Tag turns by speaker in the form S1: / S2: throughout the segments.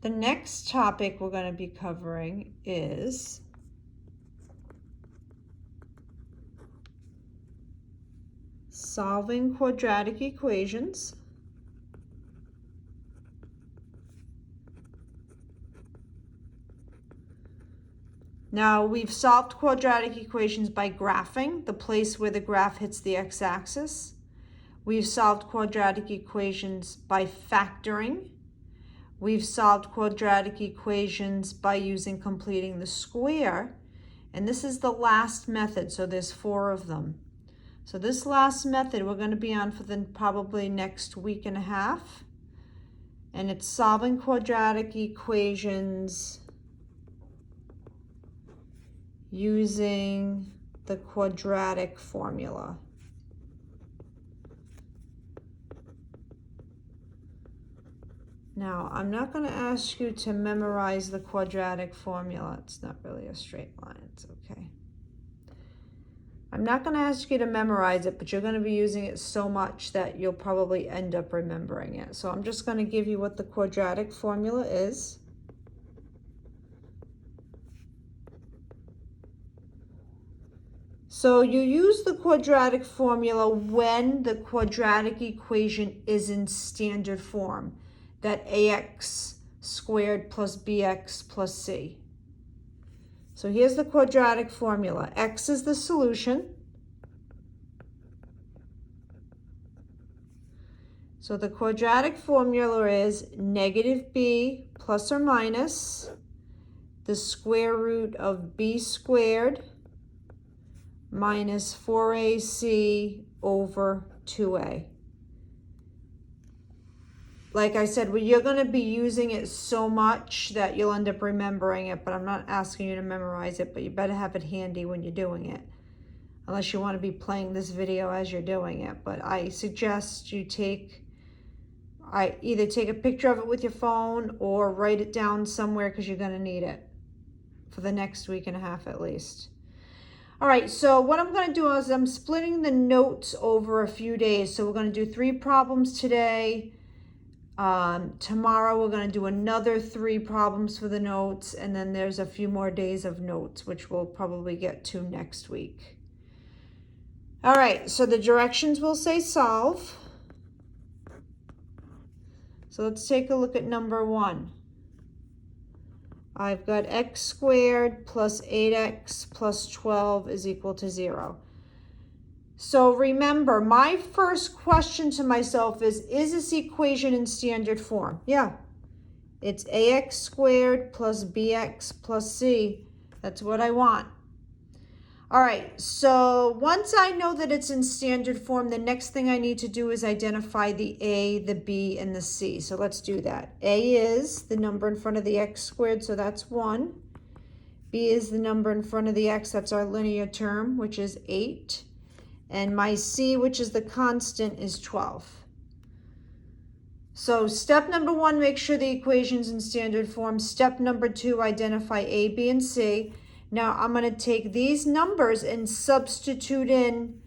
S1: The next topic we're going to be covering is solving quadratic equations. Now, we've solved quadratic equations by graphing the place where the graph hits the x-axis. We've solved quadratic equations by factoring. We've solved quadratic equations by using completing the square. And this is the last method, so there's 4 of them. So this last method we're going to be on for the probably next week and a half. And it's solving quadratic equations using the quadratic formula. Now, I'm not going to ask you to memorize the quadratic formula. It's not really a straight line. It's okay. I'm not going to ask you to memorize it, but you're going to be using it so much that you'll probably end up remembering it. So I'm just going to give you what the quadratic formula is. So you use the quadratic formula when the quadratic equation is in standard form, that ax squared plus bx plus c. So here's the quadratic formula. X is the solution. So the quadratic formula is negative b plus or minus the square root of b squared minus 4ac over 2a. Like I said, well, you're going to be using it so much that you'll end up remembering it, but I'm not asking you to memorize it, but you better have it handy when you're doing it, unless you want to be playing this video as you're doing it. But I suggest you either take a picture of it with your phone or write it down somewhere, because you're going to need it for the next week and a half at least. All right, so what I'm going to do is I'm splitting the notes over a few days. So we're going to do 3 problems today. Tomorrow we're going to do another 3 problems for the notes, and then there's a few more days of notes, which we'll probably get to next week. All right, so the directions will say solve. So let's take a look at number 1. I've got x squared plus 8x plus 12 is equal to 0. So remember, my first question to myself is this equation in standard form? Yeah, it's ax squared plus bx plus c. That's what I want. All right, so once I know that it's in standard form, the next thing I need to do is identify the a, the b, and the c. So let's do that. A is the number in front of the x squared, so that's 1. B is the number in front of the x, that's our linear term, which is 8. And my c, which is the constant, is 12. So step number 1, make sure the equation's in standard form. Step number 2, identify a, b, and c. Now I'm going to take these numbers and substitute in.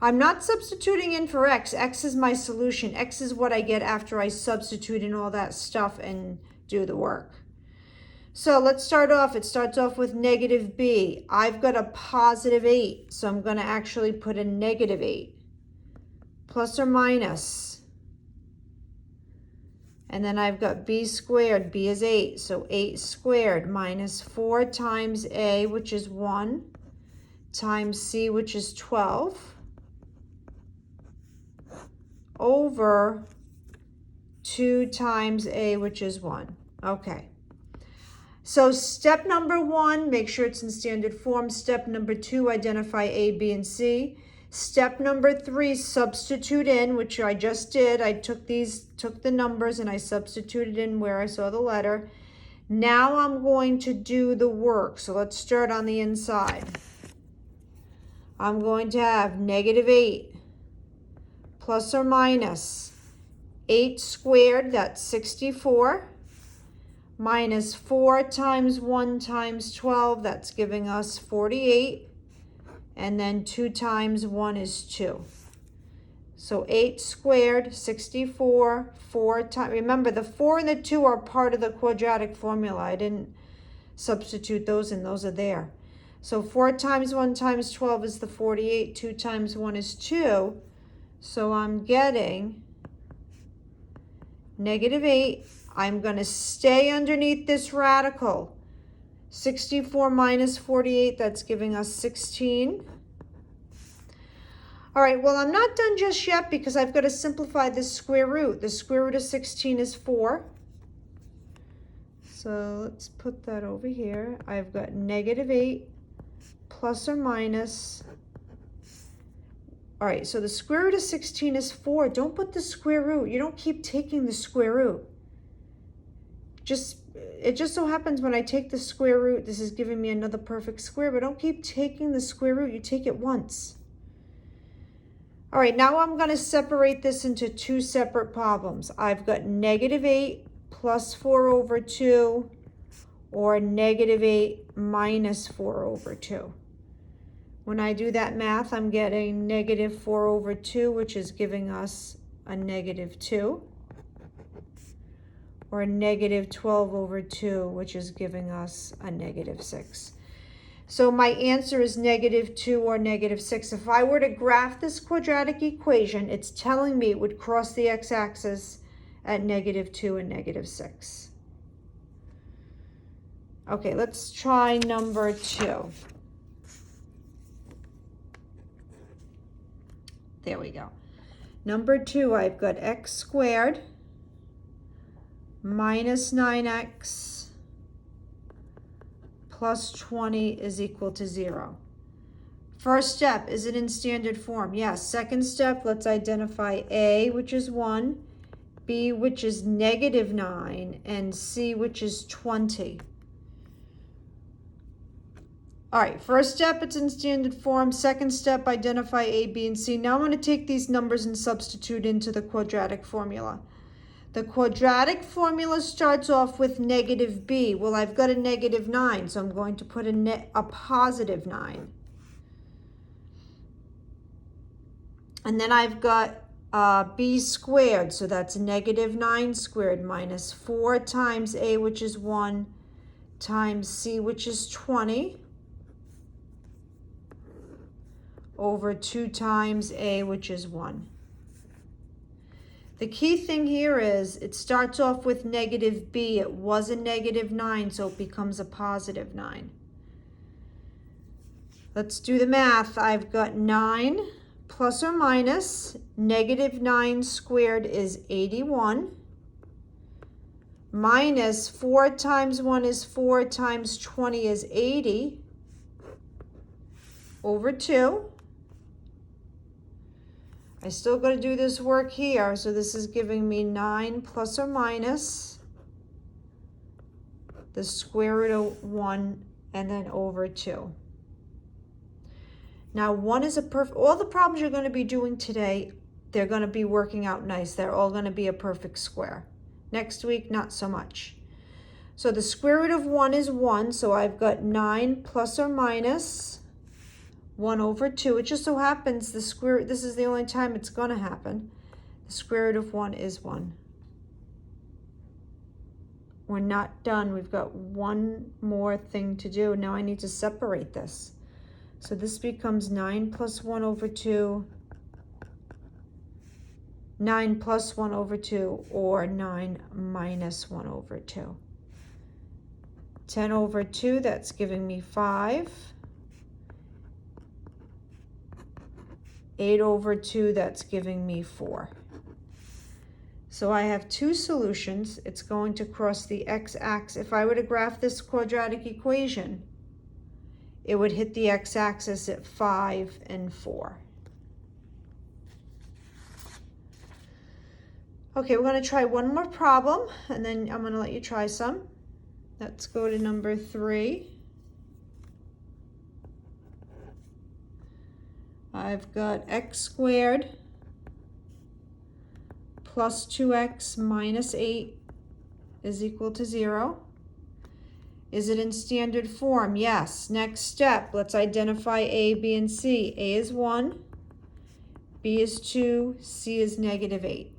S1: I'm not substituting in for x. X is my solution. X is what I get after I substitute in all that stuff and do the work. So let's start off. It starts off with negative b. I've got a positive 8, so I'm going to actually put a negative 8. Plus or minus. And then I've got b squared. B is 8, so 8 squared minus 4 times a, which is 1, times c, which is 12, over 2 times a, which is 1. Okay. So step number 1, make sure it's in standard form. Step number 2, identify a, b, and c. Step number 3, substitute in, which I just did. I took the numbers and I substituted in where I saw the letter. Now I'm going to do the work. So let's start on the inside. I'm going to have negative 8 plus or minus 8 squared, that's 64, minus 4 times 1 times 12, that's giving us 48. And then 2 times 1 is 2. So 8 squared, 64, 4 times, remember the 4 and the 2 are part of the quadratic formula. I didn't substitute those in, those are there. So 4 times 1 times 12 is the 48, 2 times 1 is 2. So I'm getting -8. I'm going to stay underneath this radical. 64 minus 48, that's giving us 16. All right, well, I'm not done just yet because I've got to simplify this square root. The square root of 16 is 4. So let's put that over here. I've got -8 plus or minus. All right, so the square root of 16 is 4. Don't put the square root. You don't keep taking the square root. It just so happens when I take the square root, this is giving me another perfect square, but don't keep taking the square root. You take it once. All right, now I'm going to separate this into two separate problems. I've got -8 plus 4 over 2 or -8 minus 4 over 2. When I do that math, I'm getting -4 over 2, which is giving us a -2, or a -12 over 2, which is giving us a -6. So my answer is -2 or -6. If I were to graph this quadratic equation, it's telling me it would cross the x-axis at -2 and -6. Okay, let's try number 2. There we go. Number 2, I've got x squared minus 9x plus 20 is equal to 0. First step, is it in standard form? Yes. Second step, let's identify A, which is 1, B, which is -9, and C, which is 20. All right, first step, it's in standard form. Second step, identify A, B, and C. Now I'm going to take these numbers and substitute into the quadratic formula. The quadratic formula starts off with -b. Well, I've got a -9, so I'm going to put a positive 9. And then I've got b squared, so that's -9 squared minus 4 times a, which is 1, times c, which is 20, over 2 times a, which is 1. The key thing here is it starts off with -b. It was a -9, so it becomes a positive 9. Let's do the math. I've got 9 plus or minus -9 squared is 81. Minus 4 times 1 is 4 times 20 is 80 over 2. I still got to do this work here, so this is giving me 9 plus or minus the square root of 1 and then over 2. Now 1 is a perfect, all the problems you're going to be doing today, they're going to be working out nice. They're all going to be a perfect square. Next week, not so much. So the square root of 1 is 1, so I've got 9 plus or minus 1 over 2. It just so happens the square, this is the only time it's going to happen. The square root of 1 is 1. We're not done. We've got one more thing to do. Now I need to separate this. So this becomes 9 plus 1 over 2, 9 plus 1 over 2, or 9 minus 1 over 2. 10 over 2, that's giving me 5. 8 over 2, that's giving me 4. So I have two solutions. It's going to cross the x-axis. If I were to graph this quadratic equation, it would hit the x-axis at 5 and 4. Okay, we're going to try one more problem, and then I'm going to let you try some. Let's go to number 3. I've got x squared plus 2x minus 8 is equal to 0. Is it in standard form? Yes. Next step, let's identify A, B, and C. A is 1, B is 2, C is -8.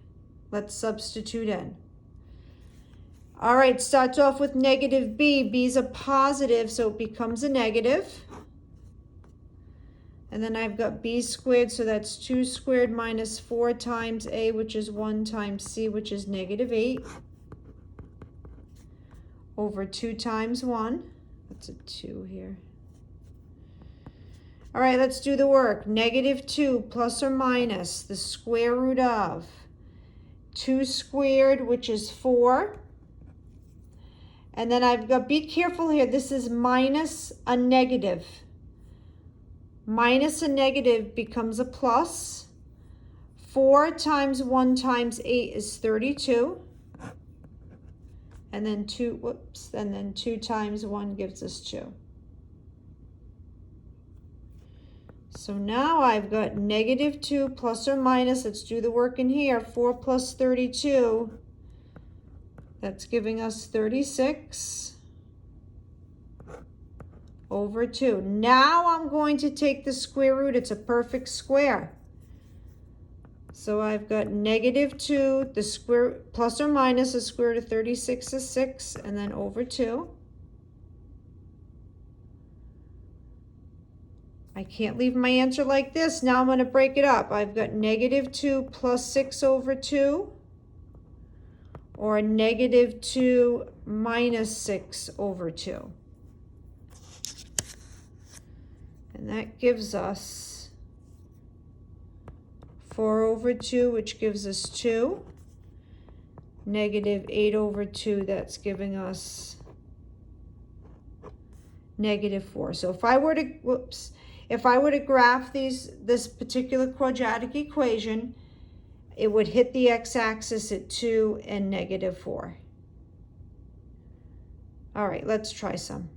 S1: Let's substitute in. All right, starts off with negative B. B is a positive, so it becomes a negative. And then I've got B squared, so that's 2 squared minus 4 times A, which is 1 times C, which is -8, over 2 times 1. That's a 2 here. All right, let's do the work. -2 plus or minus the square root of 2 squared, which is 4. And then I've got, be careful here, this is minus a negative. Minus a negative becomes a plus. 4 times 1 times 8 is 32. And then 2 times 1 gives us 2. So now I've got -2 plus or minus, let's do the work in here, 4 plus 32, that's giving us 36 over 2. Now I'm going to take the square root, it's a perfect square. So I've got -2, the square, plus or minus the square root of 36 is 6, and then over 2. I can't leave my answer like this. Now I'm going to break it up. I've got -2 plus 6 over 2, or -2 minus 6 over 2. And that gives us 4 over 2, which gives us 2. -8 over 2, that's giving us -4. So if I were to, if I were to graph this particular quadratic equation, it would hit the x-axis at 2 and -4. All right, let's try some.